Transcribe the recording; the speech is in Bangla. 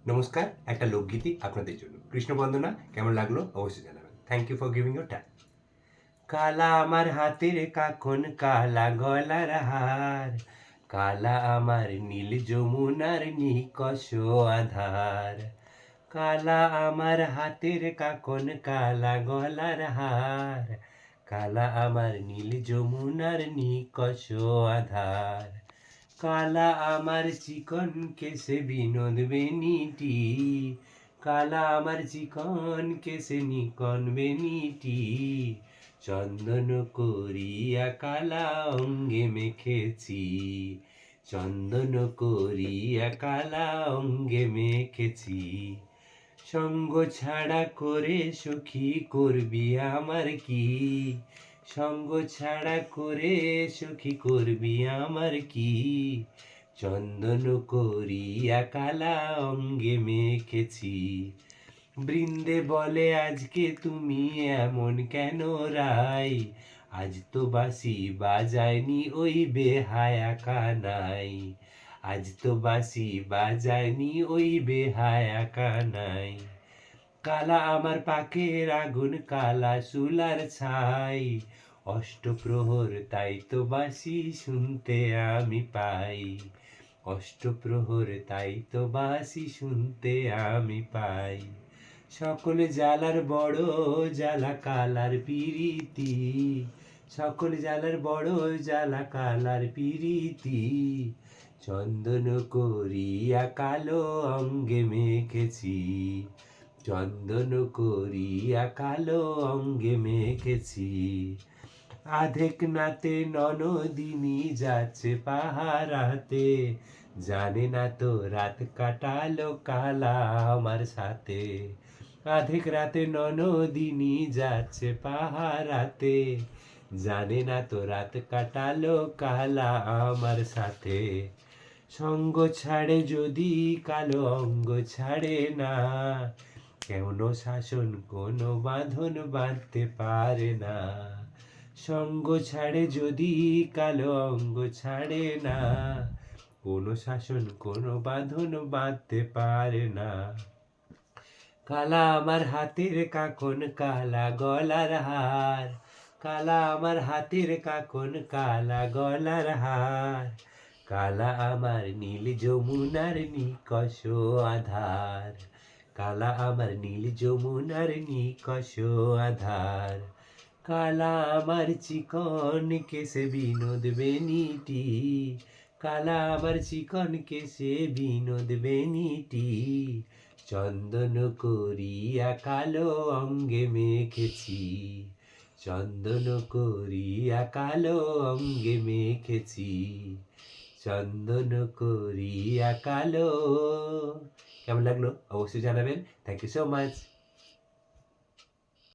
নমস্কার, একটা লোকগীতি আপনাদের জন্য। কৃষ্ণবন্দনা কেমন লাগলো অবশ্যই জানাবেন। Thank you for giving your time. কালা আমার হাতের কাকন, কালা গলার হার, কালা আমার নীল যমুনার নিকষ আধার। কালা আমার হাতের কাকন, কালা গলার হার, কালা আমার নীল যমুনার নিকষ আধার। কালা আমার চিকন কেশে বিনোদ বেনিটি, কালা আমার চিকন কেশে নিকন বেনিটি, চন্দন করিয়া কালা অঙ্গে মেখেছি, চন্দন করিয়া কালা অঙ্গে মেখেছি। সঙ্গ ছাড়া করে সখী করবি আমার কি, সঙ্গ ছাড়া করে সখী করবি আমার কি, চন্দন করিয়া কালা অঙ্গে মেখেছি। বৃন্দে বলে আজকে তুমি এমন কেন রাই, আজ তো বাঁশি বাজায়নি ওই বেহায়া কানাই, আজ তো বাঁশি বাজায়নি ওই বেহায়া কানাই। কালা আমার পাকের আগুন, কালা চুলার ছাই, অষ্টপ্রহর তাই তো বাঁশি শুনতে আমি পাই, অষ্টপ্রহর তাই তো বাঁশি শুনতে আমি পাই। সকল জ্বালার বড় জ্বালা কালার পিরিতি, সকল জ্বালার বড় জ্বালা কালার পিরিতি, চন্দন করিয়া কালো অঙ্গে মেখেছি, চন্দন করিয়া কালো অঙ্গে মেখেছি। আধেক নাতে ননদিনী যাচ্ছে পাহারাতে, জানে না তো রাত কাটালো কালা আমার সাথে। আধেক রাতে ননদিনী যাচ্ছে পাহারাতে, জানে না তো রাত কাটালো কালা আমার সাথে। সঙ্গ ছাড়ে যদি কালো অঙ্গ ছাড়ে না, কোনো শাসন কোনো বাঁধন বাঁধতে পারে না। সঙ্গ ছাড়ে যদি কালো অঙ্গ ছাড়ে না, কোনো শাসন কোনো বাঁধন বাঁধতে পারে না। কালা আমার হাতের কাকন, কালা গলার হার, কালা আমার হাতের কাকন, কালা গলার হার, কালা আমার নীল যমুনার নিকষ আধার, কালা আমার নীল যমুনার নিকষ আধার। কালা আমার চিকন কেশে বিনোদ বেনিটি, কালা আমার চিকন কেশে বিনোদ বেনিটি, চন্দন করিয়া কালো অঙ্গে মেখেছি, চন্দন করিয়া কালো অঙ্গে মেখেছি, চন্দন করিয়া কালো। কেমন লাগলো অবশ্যই জানাবেন। Thank you so much.